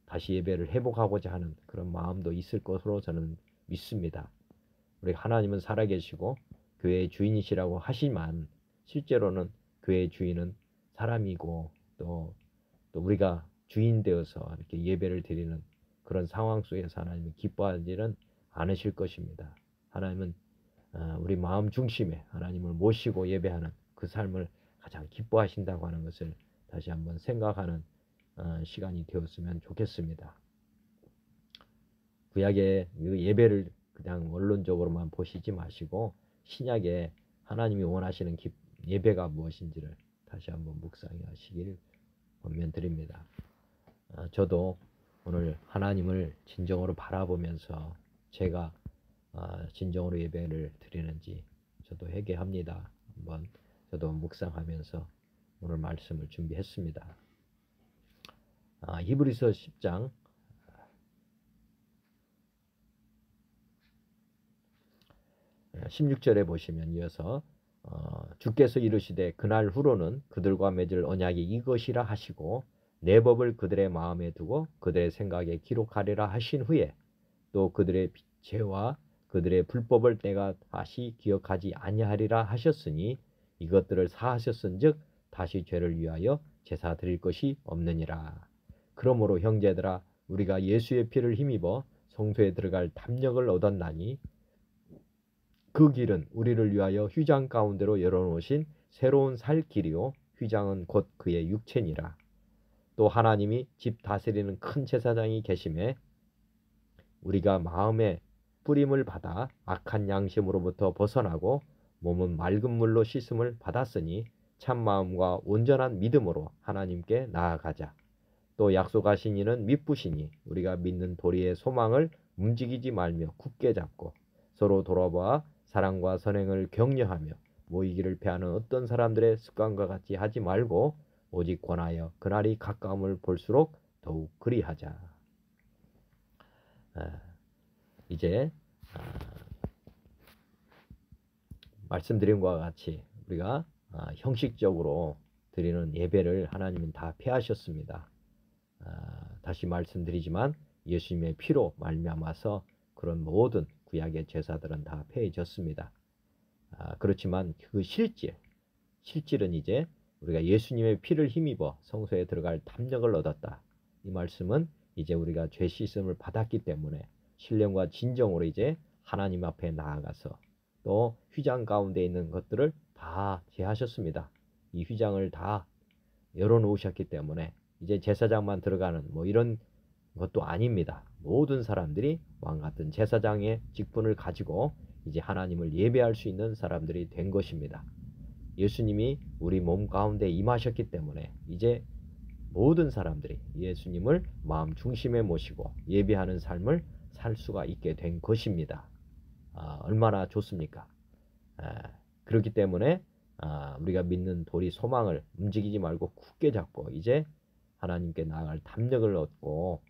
[SPEAKER 1] 다시 예배를 회복하고자 하는 그런 마음도 있을 것으로 저는 믿습니다. 우리 하나님은 살아계시고 교회의 주인이시라고 하지만 실제로는 교회의 주인은 사람이고 또 우리가 주인 되어서 이렇게 예배를 드리는 그런 상황 속에서 하나님이 기뻐하지는 않으실 것입니다. 하나님은 우리 마음 중심에 하나님을 모시고 예배하는 그 삶을 가장 기뻐하신다고 하는 것을 다시 한번 생각하는 시간이 되었으면 좋겠습니다. 구약의 예배를 그냥 원론적으로만 보시지 마시고 신약에 하나님이 원하시는 예배가 무엇인지를 다시 한번 묵상하시길 권면드립니다. 저도 오늘 하나님을 진정으로 바라보면서 제가 진정으로 예배를 드리는지 저도 회개합니다. 한번 저도 묵상하면서 오늘 말씀을 준비했습니다. 히브리서 10장 16절에 보시면 이어서 주께서 이르시되 그날 후로는 그들과 맺을 언약이 이것이라 하시고 내 법을 그들의 마음에 두고 그들의 생각에 기록하리라 하신 후에 또 그들의 죄와 그들의 불법을 내가 다시 기억하지 아니하리라 하셨으니 이것들을 사하셨은즉 다시 죄를 위하여 제사 드릴 것이 없느니라. 그러므로 형제들아 우리가 예수의 피를 힘입어 성소에 들어갈 담력을 얻었나니 그 길은 우리를 위하여 휘장 가운데로 열어놓으신 새로운 살 길이요 휘장은 곧 그의 육체니라. 또 하나님이 집 다스리는 큰 제사장이 계심에 우리가 마음의 뿌림을 받아 악한 양심으로부터 벗어나고 몸은 맑은 물로 씻음을 받았으니 참 마음과 온전한 믿음으로 하나님께 나아가자. 또 약속하신 이는 미쁘시니 우리가 믿는 도리의 소망을 움직이지 말며 굳게 잡고 서로 돌아보아 사랑과 선행을 격려하며 모이기를 패하는 어떤 사람들의 습관과 같이 하지 말고 오직 권하여 그날이 가까움을 볼수록 더욱 그리하자. 이제 말씀드린 것과 같이 우리가 형식적으로 드리는 예배를 하나님은 다 폐하셨습니다. 다시 말씀드리지만 예수님의 피로 말미암아서 그런 모든 구약의 제사들은 다 폐해졌습니다. 그렇지만 그 실질은 이제 우리가 예수님의 피를 힘입어 성소에 들어갈 담력을 얻었다. 이 말씀은 이제 우리가 죄 씻음을 받았기 때문에 신령과 진정으로 이제 하나님 앞에 나아가서 또 휘장 가운데 있는 것들을 다 제하셨습니다. 이 휘장을 다 열어놓으셨기 때문에 이제 제사장만 들어가는 뭐 이런 것도 아닙니다. 모든 사람들이 왕같은 제사장의 직분을 가지고 이제 하나님을 예배할 수 있는 사람들이 된 것입니다. 예수님이 우리 몸 가운데 임하셨기 때문에 이제 모든 사람들이 예수님을 마음 중심에 모시고 예배하는 삶을 살 수가 있게 된 것입니다. 얼마나 좋습니까? 그렇기 때문에 우리가 믿는 도리 소망을 움직이지 말고 굳게 잡고 이제 하나님께 나아갈 담력을 얻고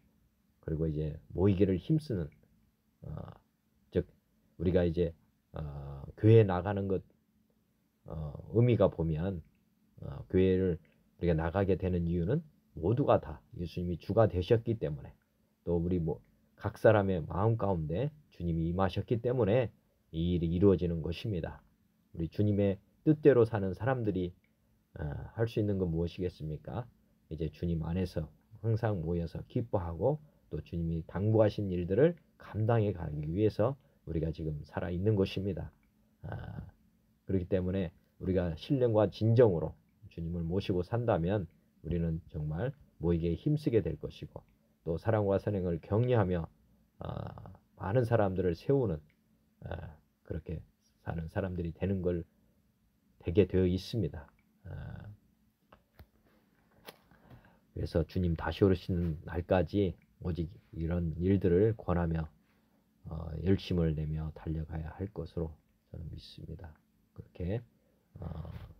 [SPEAKER 1] 그리고 이제 모이기를 힘쓰는 즉 우리가 이제 교회에 나가는 것 의미가 보면 교회를 우리가 나가게 되는 이유는 모두가 다 예수님이 주가 되셨기 때문에 또 우리 각 사람의 마음 가운데 주님이 임하셨기 때문에 이 일이 이루어지는 것입니다. 우리 주님의 뜻대로 사는 사람들이 할 수 있는 건 무엇이겠습니까? 이제 주님 안에서 항상 모여서 기뻐하고 또 주님이 당부하신 일들을 감당해 가기 위해서 우리가 지금 살아있는 것입니다. 그렇기 때문에 우리가 신령과 진정으로 주님을 모시고 산다면 우리는 정말 모이기에 힘쓰게 될 것이고 또 사랑과 선행을 격려하며 많은 사람들을 세우는 그렇게 사는 사람들이 되는 걸 되게 되어 있습니다. 그래서 주님 다시 오시는 날까지 오직 이런 일들을 권하며 열심을 내며 달려가야 할 것으로 저는 믿습니다. 그렇게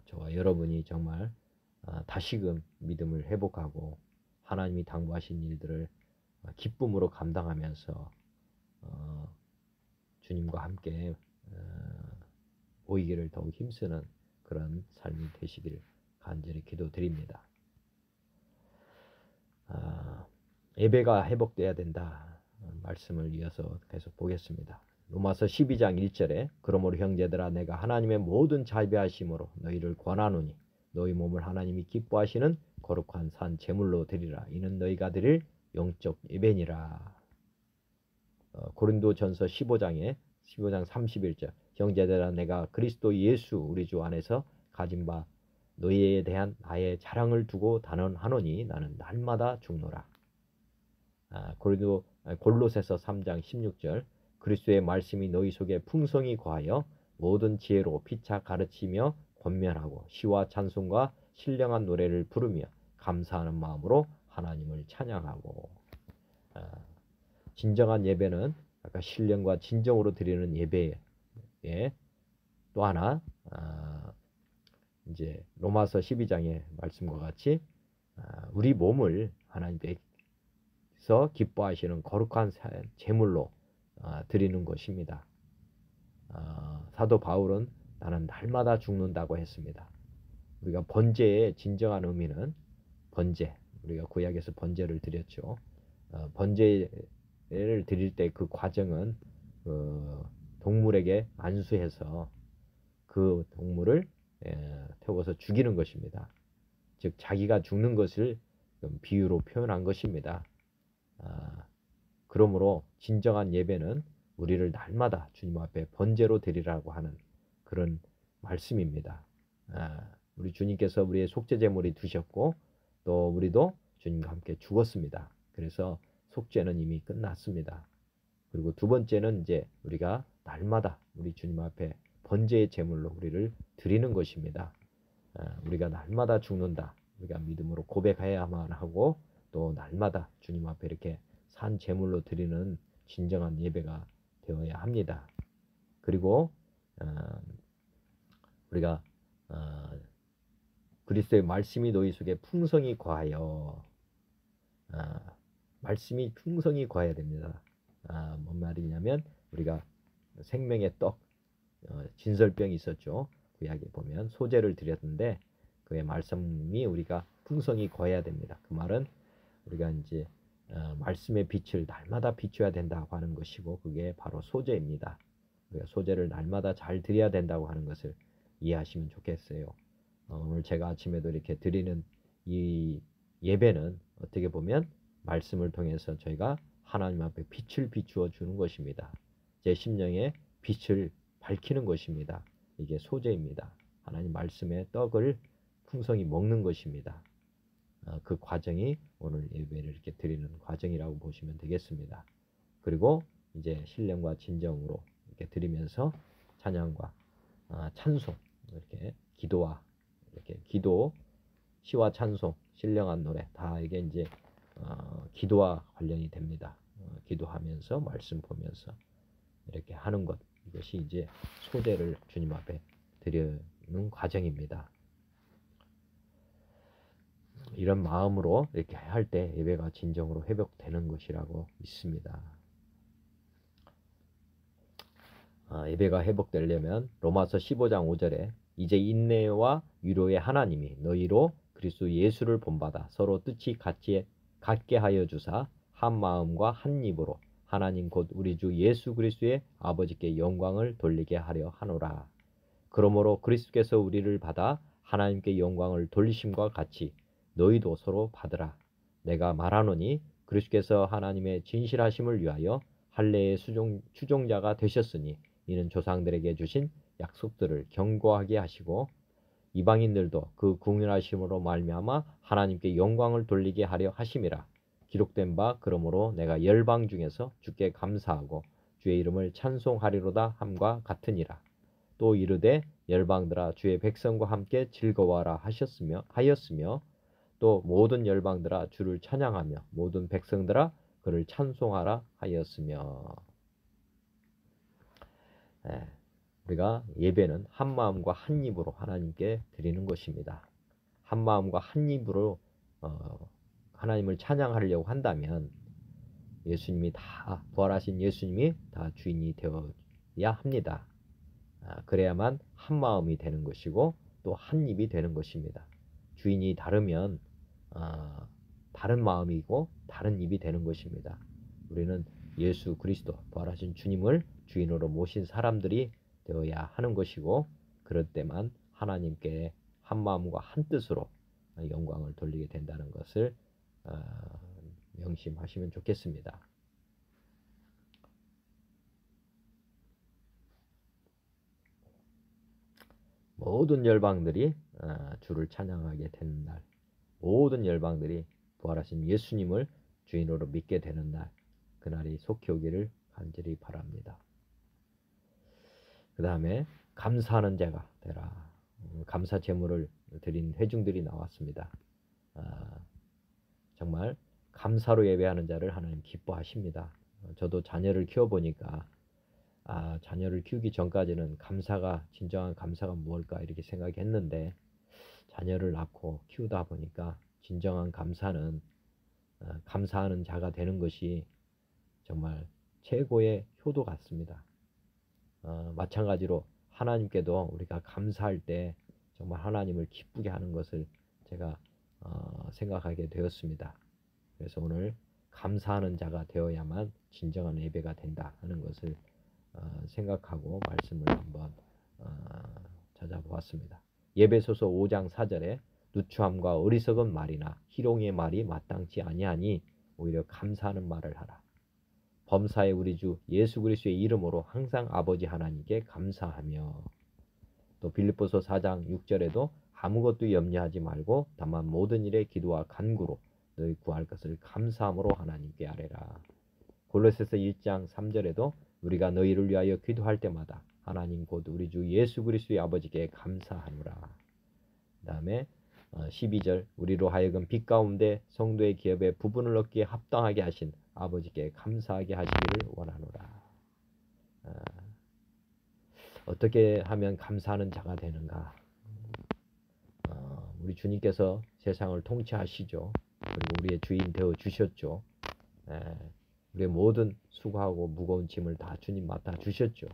[SPEAKER 1] 저와 여러분이 정말 다시금 믿음을 회복하고 하나님이 당부하신 일들을 기쁨으로 감당하면서 주님과 함께 모이기를 더욱 힘쓰는 그런 삶이 되시길 간절히 기도드립니다. 예배가 회복돼야 된다 말씀을 이어서 계속 보겠습니다. 로마서 12장 1절에 그러므로 형제들아 내가 하나님의 모든 자비하심으로 너희를 권하노니 너희 몸을 하나님이 기뻐하시는 거룩한 산 제물로 드리라. 이는 너희가 드릴 영적 예배니라. 고린도전서 15장 31절 형제들아 내가 그리스도 예수 우리 주 안에서 가진 바 너희에 대한 나의 자랑을 두고 단언하노니 나는 날마다 죽노라. 골로새서 3장 16절 그리스도의 말씀이 너희 속에 풍성히 거하여 모든 지혜로 피차 가르치며 권면하고 시와 찬송과 신령한 노래를 부르며 감사하는 마음으로 하나님을 찬양하고. 진정한 예배는 아까 신령과 진정으로 드리는 예배에 또 하나 이제 로마서 12장의 말씀과 같이 우리 몸을 하나님께서 기뻐하시는 거룩한 제물로 드리는 것입니다. 사도 바울은 나는 날마다 죽는다고 했습니다. 우리가 번제의 진정한 의미는 우리가 구약에서 번제를 드렸죠. 번제를 드릴 때 그 과정은 동물에게 안수해서 그 동물을 태워서 죽이는 것입니다. 즉 자기가 죽는 것을 비유로 표현한 것입니다. 그러므로 진정한 예배는 우리를 날마다 주님 앞에 번제로 드리라고 하는 그런 말씀입니다. 우리 주님께서 우리의 속죄 제물이 되셨고 또 우리도 주님과 함께 죽었습니다. 그래서 속죄는 이미 끝났습니다. 그리고 두 번째는 이제 우리가 날마다 우리 주님 앞에 번제의 제물로 우리를 드리는 것입니다. 우리가 날마다 죽는다. 우리가 믿음으로 고백해야만 하고 또 날마다 주님 앞에 이렇게 산 제물로 드리는 진정한 예배가 되어야 합니다. 그리고 우리가 그리스도의 말씀이 너희 속에 풍성히 거하여 말씀이 풍성히 거해야 됩니다. 뭔 말이냐면 우리가 생명의 떡 진설병이 있었죠. 구약에 보면 소제를 드렸는데 그의 말씀이 우리가 풍성히 거해야 됩니다. 그 말은 우리가 이제 말씀의 빛을 날마다 비춰야 된다고 하는 것이고, 그게 바로 소재입니다. 우리가 소재를 날마다 잘 드려야 된다고 하는 것을 이해하시면 좋겠어요. 오늘 제가 아침에도 이렇게 드리는 이 예배는 어떻게 보면 말씀을 통해서 저희가 하나님 앞에 빛을 비추어 주는 것입니다. 제 심령에 빛을 밝히는 것입니다. 이게 소재입니다. 하나님 말씀의 떡을 풍성히 먹는 것입니다. 그 과정이 오늘 예배를 이렇게 드리는 과정이라고 보시면 되겠습니다. 그리고 이제 신령과 진정으로 이렇게 드리면서 찬양과 찬송, 이렇게 기도와 이렇게 기도, 시와 찬송, 신령한 노래 다 이게 이제 기도와 관련이 됩니다. 기도하면서 말씀 보면서 이렇게 하는 것, 이것이 이제 소재를 주님 앞에 드리는 과정입니다. 이런 마음으로 이렇게 할 때 예배가 진정으로 회복되는 것이라고 믿습니다. 예배가 회복되려면 로마서 15장 5절에 이제 인내와 위로의 하나님이 너희로 그리스도 예수를 본받아 서로 뜻이 같게 하여 주사 한 마음과 한 입으로 하나님 곧 우리 주 예수 그리스도의 아버지께 영광을 돌리게 하려 하노라. 그러므로 그리스도께서 우리를 받아 하나님께 영광을 돌리심과 같이 너희도 서로 받으라. 내가 말하노니 그리스도께서 하나님의 진실하심을 위하여 할례의 추종자가 되셨으니 이는 조상들에게 주신 약속들을 견고하게 하시고 이방인들도 그 궁휼하심으로 말미암아 하나님께 영광을 돌리게 하려 하심이라. 기록된 바 그러므로 내가 열방 중에서 주께 감사하고 주의 이름을 찬송하리로다 함과 같으니라. 또 이르되 열방들아 주의 백성과 함께 즐거워하라 하였으며 또 모든 열방들아 주를 찬양하며 모든 백성들아 그를 찬송하라 하였으며. 우리가 예배는 한 마음과 한 입으로 하나님께 드리는 것입니다. 한 마음과 한 입으로 하나님을 찬양하려고 한다면 예수님이 다 부활하신 예수님이 다 주인이 되어야 합니다. 그래야만 한 마음이 되는 것이고 또 한 입이 되는 것입니다. 주인이 다르면 다른 마음이고 다른 입이 되는 것입니다. 우리는 예수 그리스도 부활하신 주님을 주인으로 모신 사람들이 되어야 하는 것이고, 그럴 때만 하나님께 한 마음과 한 뜻으로 영광을 돌리게 된다는 것을 명심하시면 좋겠습니다. 모든 열방들이 주를 찬양하게 되는 날, 모든 열방들이 부활하신 예수님을 주인으로 믿게 되는 날, 그날이 속히 오기를 간절히 바랍니다. 그 다음에 감사하는 자가 되라. 감사 제물을 드린 회중들이 나왔습니다. 정말 감사로 예배하는 자를 하나님 기뻐하십니다. 저도 자녀를 키워보니까 자녀를 키우기 전까지는 진정한 감사가 무엇일까 이렇게 생각했는데, 자녀를 낳고 키우다 보니까 진정한 감사는 감사하는 자가 되는 것이 정말 최고의 효도 같습니다. 마찬가지로 하나님께도 우리가 감사할 때 정말 하나님을 기쁘게 하는 것을 제가 생각하게 되었습니다. 그래서 오늘 감사하는 자가 되어야만 진정한 예배가 된다 하는 것을 생각하고 말씀을 한번 찾아보았습니다. 예배소서 5장 4절에 누추함과 어리석은 말이나 희롱의 말이 마땅치 아니하니 오히려 감사하는 말을 하라. 범사의 우리 주 예수 그리스도의 이름으로 항상 아버지 하나님께 감사하며. 또 빌립보서 4장 6절에도 아무것도 염려하지 말고 다만 모든 일에 기도와 간구로 너희 구할 것을 감사함으로 하나님께 아뢰라. 골로새서 1장 3절에도 우리가 너희를 위하여 기도할 때마다 하나님 곧 우리 주 예수 그리스도의 아버지께 감사하노라. 그 다음에 12절 우리로 하여금 빛 가운데 성도의 기업에 부분을 얻기에 합당하게 하신 아버지께 감사하게 하시기를 원하노라. 어떻게 하면 감사하는 자가 되는가? 우리 주님께서 세상을 통치하시죠. 그리고 우리의 주인 되어 주셨죠. 우리의 모든 수고하고 무거운 짐을 다 주님 맡아 주셨죠.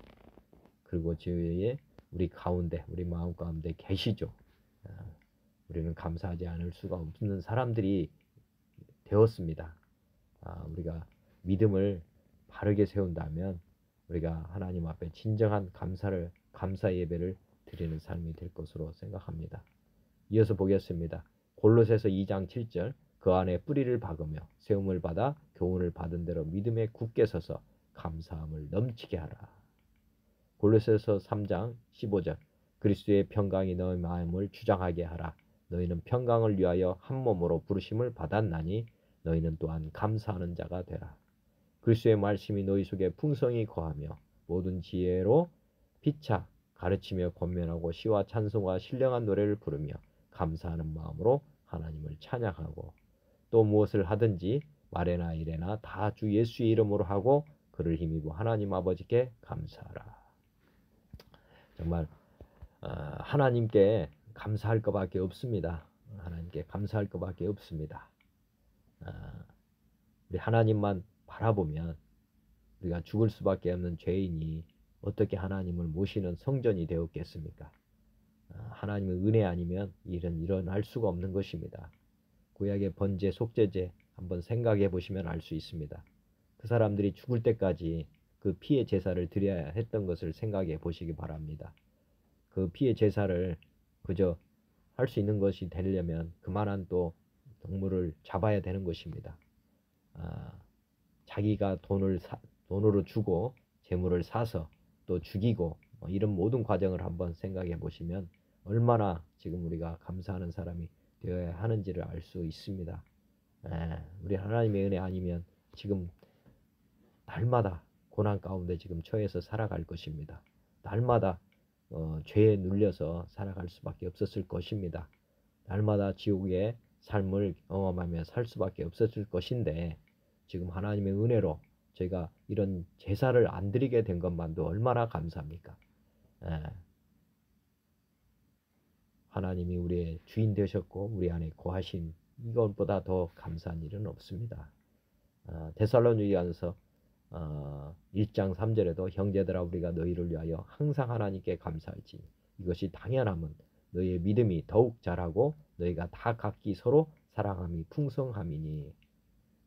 [SPEAKER 1] 그리고 주위에 우리 가운데, 우리 마음 가운데 계시죠. 우리는 감사하지 않을 수가 없는 사람들이 되었습니다. 우리가 믿음을 바르게 세운다면 우리가 하나님 앞에 진정한 감사 예배를 드리는 삶이 될 것으로 생각합니다. 이어서 보겠습니다. 골로새서 2장 7절 그 안에 뿌리를 박으며 세움을 받아 교훈을 받은 대로 믿음에 굳게 서서 감사함을 넘치게 하라. 골로새서 3장 15절 그리스도의 평강이 너희 마음을 주장하게 하라. 너희는 평강을 위하여 한 몸으로 부르심을 받았나니 너희는 또한 감사하는 자가 되라. 그리스도의 말씀이 너희 속에 풍성히 거하며 모든 지혜로 피차 가르치며 권면하고 시와 찬송과 신령한 노래를 부르며 감사하는 마음으로 하나님을 찬양하고 또 무엇을 하든지 말에나 일에나 다 주 예수의 이름으로 하고 그를 힘입어 하나님 아버지께 감사하라. 정말 하나님께 감사할 것밖에 없습니다. 하나님께 감사할 것밖에 없습니다. 우리 하나님만 바라보면 우리가 죽을 수밖에 없는 죄인이 어떻게 하나님을 모시는 성전이 되었겠습니까? 하나님의 은혜 아니면 일은 일어날 수가 없는 것입니다. 구약의 번제, 속죄제 한번 생각해 보시면 알 수 있습니다. 그 사람들이 죽을 때까지 그 피의 제사를 드려야 했던 것을 생각해 보시기 바랍니다. 그 피의 제사를 그저 할 수 있는 것이 되려면 그만한 또 동물을 잡아야 되는 것입니다. 자기가 돈으로 주고 재물을 사서 또 죽이고 이런 모든 과정을 한번 생각해 보시면 얼마나 지금 우리가 감사하는 사람이 되어야 하는지를 알 수 있습니다. 우리 하나님의 은혜 아니면 지금 날마다 고난 가운데 지금 처해서 살아갈 것입니다. 날마다 죄에 눌려서 살아갈 수밖에 없었을 것입니다. 날마다 지옥의 삶을 경험하며 살 수밖에 없었을 것인데 지금 하나님의 은혜로 저희가 이런 제사를 안 드리게 된 것만도 얼마나 감사합니까? 하나님이 우리의 주인 되셨고 우리 안에 거하신 이것보다 더 감사한 일은 없습니다. 데살로니가서 1장 3절에도 형제들아 우리가 너희를 위하여 항상 하나님께 감사할지 이것이 당연함은 너희의 믿음이 더욱 자라고 너희가 다 각기 서로 사랑함이 풍성함이니.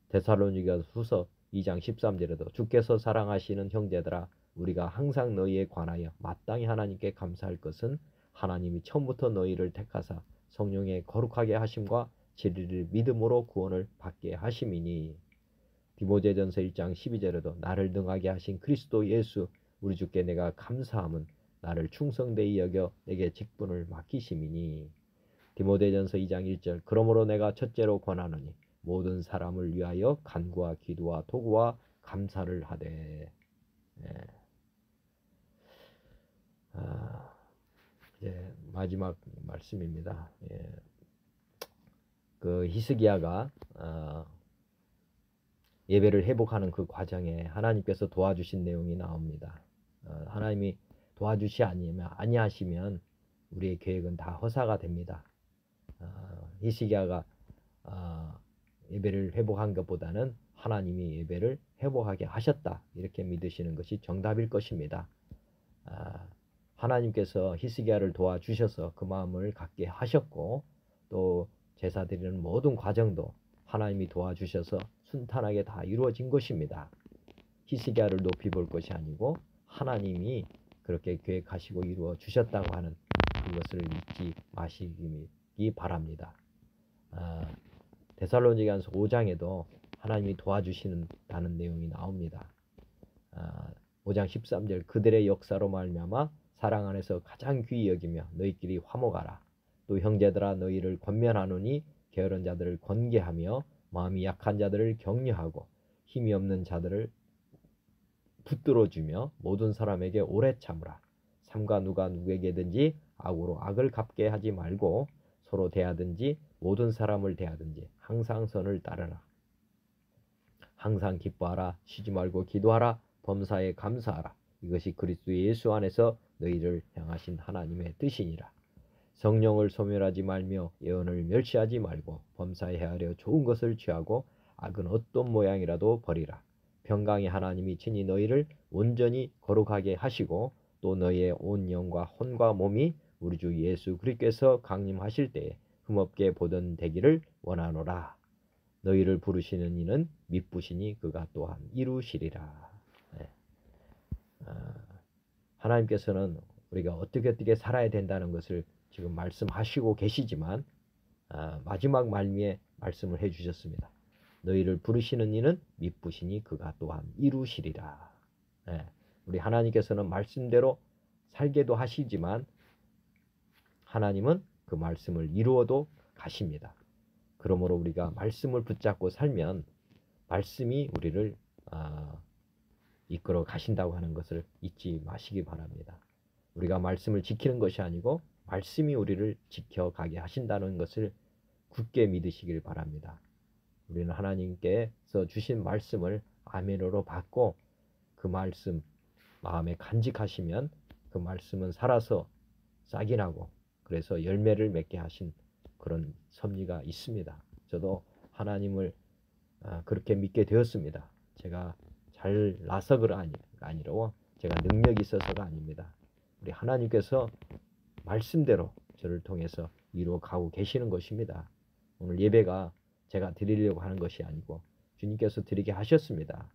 [SPEAKER 1] 데살로니가후서 2장 13절에도 주께서 사랑하시는 형제들아 우리가 항상 너희에 관하여 마땅히 하나님께 감사할 것은 하나님이 처음부터 너희를 택하사 성령의 거룩하게 하심과 진리를 믿음으로 구원을 받게 하심이니. 디모데전서 1장 12절에도 나를 등하게 하신 그리스도 예수 우리 주께 내가 감사함은 나를 충성되이 여겨 내게 직분을 맡기심이니. 디모데전서 2장 1절 그러므로 내가 첫째로 권하노니 모든 사람을 위하여 간구와 기도와 도구와 감사를 하되. 마지막 말씀입니다. 그 히스기야가 예배를 회복하는 그 과정에 하나님께서 도와주신 내용이 나옵니다. 하나님이 도와주시 아니하시면 우리의 계획은 다 허사가 됩니다. 히스기야가 예배를 회복한 것보다는 하나님이 예배를 회복하게 하셨다 이렇게 믿으시는 것이 정답일 것입니다. 하나님께서 히스기야를 도와주셔서 그 마음을 갖게 하셨고 또 제사 드리는 모든 과정도 하나님이 도와주셔서 순탄하게 다 이루어진 것입니다. 히스기야를 높이 볼 것이 아니고 하나님이 그렇게 계획하시고 이루어 주셨다고 하는 그것을 잊지 마시기 바랍니다. 데살로니가서 5장에도 하나님이 도와주시는다는 내용이 나옵니다. 5장 13절 그들의 역사로 말미암아 사랑 안에서 가장 귀히 여기며 너희끼리 화목하라. 또 형제들아 너희를 권면하노니 게으른 자들을 권계하며 마음이 약한 자들을 격려하고 힘이 없는 자들을 붙들어주며 모든 사람에게 오래 참으라. 삼가 누가 누구에게든지 악으로 악을 갚게 하지 말고 서로 대하든지 모든 사람을 대하든지 항상 선을 따르라. 항상 기뻐하라. 쉬지 말고 기도하라. 범사에 감사하라. 이것이 그리스도 예수 안에서 너희를 향하신 하나님의 뜻이니라. 성령을 소멸하지 말며 예언을 멸시하지 말고 범사에 헤아려 좋은 것을 취하고 악은 어떤 모양이라도 버리라. 평강의 하나님이 친히 너희를 온전히 거룩하게 하시고 또 너희의 온 영과 혼과 몸이 우리 주 예수 그리스도께서 강림하실 때에 흠없게 보던 되기를 원하노라. 너희를 부르시는 이는 미쁘시니 그가 또한 이루시리라. 네. 하나님께서는 우리가 어떻게 살아야 된다는 것을 지금 말씀하시고 계시지만 마지막 말미에 말씀을 해주셨습니다. 너희를 부르시는 이는 미쁘시니 그가 또한 이루시리라. 네. 우리 하나님께서는 말씀대로 살게도 하시지만 하나님은 그 말씀을 이루어도 가십니다. 그러므로 우리가 말씀을 붙잡고 살면 말씀이 우리를 이끌어 가신다고 하는 것을 잊지 마시기 바랍니다. 우리가 말씀을 지키는 것이 아니고 말씀이 우리를 지켜가게 하신다는 것을 굳게 믿으시길 바랍니다. 우리는 하나님께서 주신 말씀을 아멘으로 받고 그 말씀 마음에 간직하시면 그 말씀은 살아서 싹이 나고 그래서 열매를 맺게 하신 그런 섭리가 있습니다. 저도 하나님을 그렇게 믿게 되었습니다. 제가 잘나서가 아니라 제가 능력이 있어서가 아닙니다. 우리 하나님께서 말씀대로 저를 통해서 이루어 가고 계시는 것입니다. 오늘 예배가 제가 드리려고 하는 것이 아니고 주님께서 드리게 하셨습니다.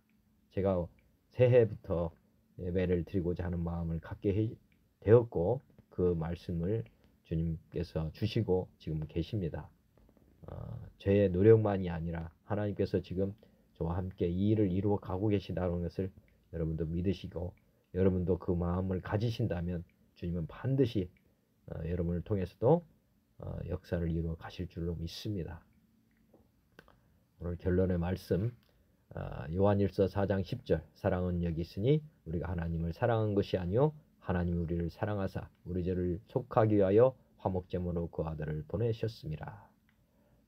[SPEAKER 1] 제가 새해부터 예배를 드리고자 하는 마음을 갖게 되었고 그 말씀을 주님께서 주시고 지금 계십니다. 저의 노력만이 아니라 하나님께서 지금 저와 함께 이 일을 이루어 가고 계시다는 것을 여러분도 믿으시고 여러분도 그 마음을 가지신다면 주님은 반드시 여러분을 통해서도 역사를 이루어 가실 줄로 믿습니다. 오늘 결론의 말씀 요한일서 4장 10절 사랑은 여기 있으니 우리가 하나님을 사랑한 것이 아니요 하나님이 우리를 사랑하사 우리 죄를 속하기 위하여 화목제물로 그 아들을 보내셨습니다.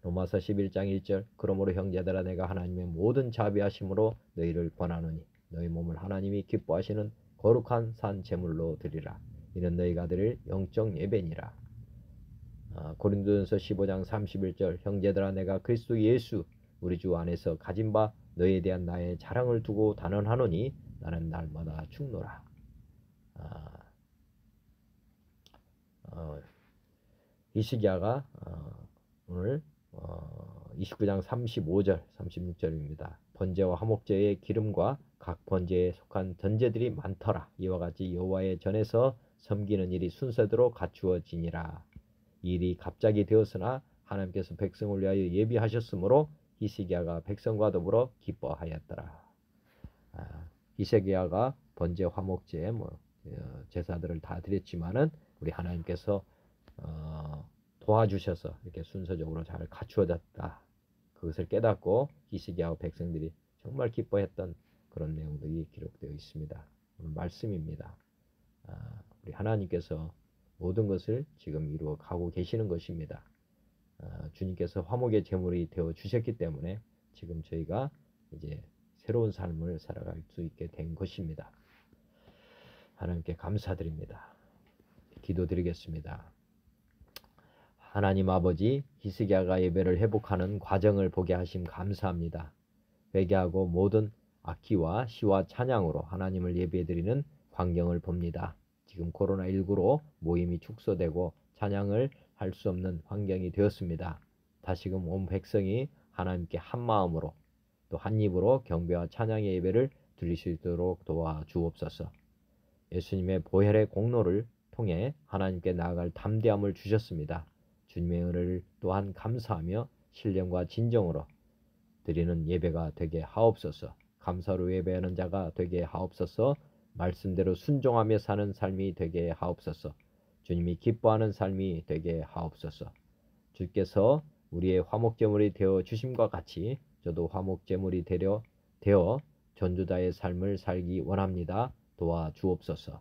[SPEAKER 1] 로마서 11장 1절 그러므로 형제들아 내가 하나님의 모든 자비하심으로 너희를 권하노니 너희 몸을 하나님이 기뻐하시는 거룩한 산 제물로 드리라. 이는 너희가 드릴 영적 예배니라. 고린도전서 15장 31절 형제들아 내가 그리스도 예수 우리 주 안에서 가진 바 너희에 대한 나의 자랑을 두고 단언하노니 나는 날마다 죽노라. 히스기야가 오늘 29장 35절 36절입니다. 번제와 화목제의 기름과 각 번제에 속한 전제들이 많더라. 이와 같이 여호와의 전에서 섬기는 일이 순서대로 갖추어지니라. 이 일이 갑자기 되었으나 하나님께서 백성을 위하여 예비하셨으므로 히스기야가 백성과 더불어 기뻐하였더라. 히스기야가 번제 화목제 제사들을 다 드렸지만은 우리 하나님께서 도와주셔서 이렇게 순서적으로 잘 갖추어졌다. 그것을 깨닫고 히스기야와 백성들이 정말 기뻐했던 그런 내용들이 기록되어 있습니다. 오늘 말씀입니다. 우리 하나님께서 모든 것을 지금 이루어 가고 계시는 것입니다. 주님께서 화목의 제물이 되어 주셨기 때문에 지금 저희가 이제 새로운 삶을 살아갈 수 있게 된 것입니다. 하나님께 감사드립니다. 기도드리겠습니다. 하나님 아버지, 히스기야가 예배를 회복하는 과정을 보게 하심 감사합니다. 회개하고 모든 악기와 시와 찬양으로 하나님을 예배드리는 광경을 봅니다. 지금 코로나19로 모임이 축소되고 찬양을 할 수 없는 환경이 되었습니다. 다시금 온 백성이 하나님께 한 마음으로 또 한 입으로 경배와 찬양의 예배를 드릴 수 있도록 도와주옵소서. 예수님의 보혈의 공로를 통해 하나님께 나아갈 담대함을 주셨습니다. 주님의 은혜를 또한 감사하며 신령과 진정으로 드리는 예배가 되게 하옵소서. 감사로 예배하는 자가 되게 하옵소서. 말씀대로 순종하며 사는 삶이 되게 하옵소서. 주님이 기뻐하는 삶이 되게 하옵소서. 주께서 우리의 화목제물이 되어 주심과 같이 저도 화목제물이 되어 전도자의 삶을 살기 원합니다. 도와주옵소서.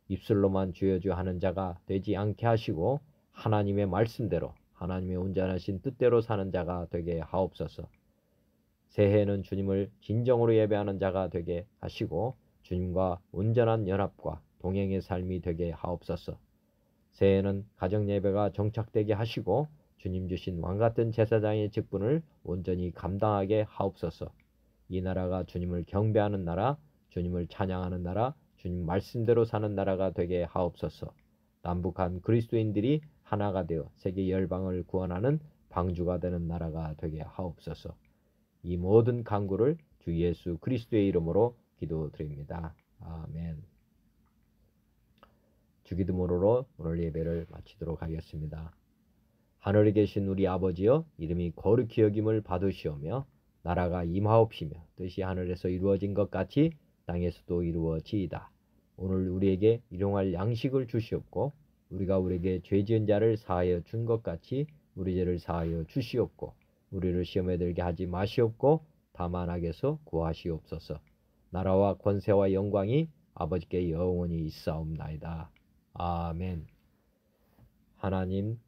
[SPEAKER 1] 입술로만 주여 주여 하는 자가 되지 않게 하시고 하나님의 말씀대로 하나님의 온전하신 뜻대로 사는 자가 되게 하옵소서. 새해에는 주님을 진정으로 예배하는 자가 되게 하시고 주님과 온전한 연합과 동행의 삶이 되게 하옵소서. 새해에는 가정예배가 정착되게 하시고 주님 주신 왕같은 제사장의 직분을 온전히 감당하게 하옵소서. 이 나라가 주님을 경배하는 나라, 주님을 찬양하는 나라, 주님 말씀대로 사는 나라가 되게 하옵소서. 남북한 그리스도인들이 하나가 되어 세계 열방을 구원하는 방주가 되는 나라가 되게 하옵소서. 이 모든 간구를 주 예수 그리스도의 이름으로 기도드립니다. 아멘. 주기도문으로 오늘 예배를 마치도록 하겠습니다. 하늘에 계신 우리 아버지여, 이름이 거룩히 여김을 받으시오며 나라가 임하옵시며 뜻이 하늘에서 이루어진 것 같이 땅에서도 이루어지이다. 오늘 우리에게 일용할 양식을 주시옵고 우리가 우리에게 죄 지은 자를 사하여 준 것 같이 우리 죄를 사하여 주시옵고 우리를 시험에 들게 하지 마시옵고 다만 악에서 구하시옵소서. 나라와 권세와 영광이 아버지께 영원히 있사옵나이다. 아멘. 하나님,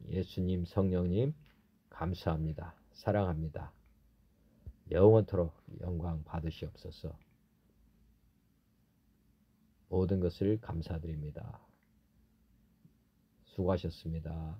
[SPEAKER 1] 예수님, 성령님 감사합니다. 사랑합니다. 영원토록 영광 받으시옵소서. 모든 것을 감사드립니다. 수고하셨습니다.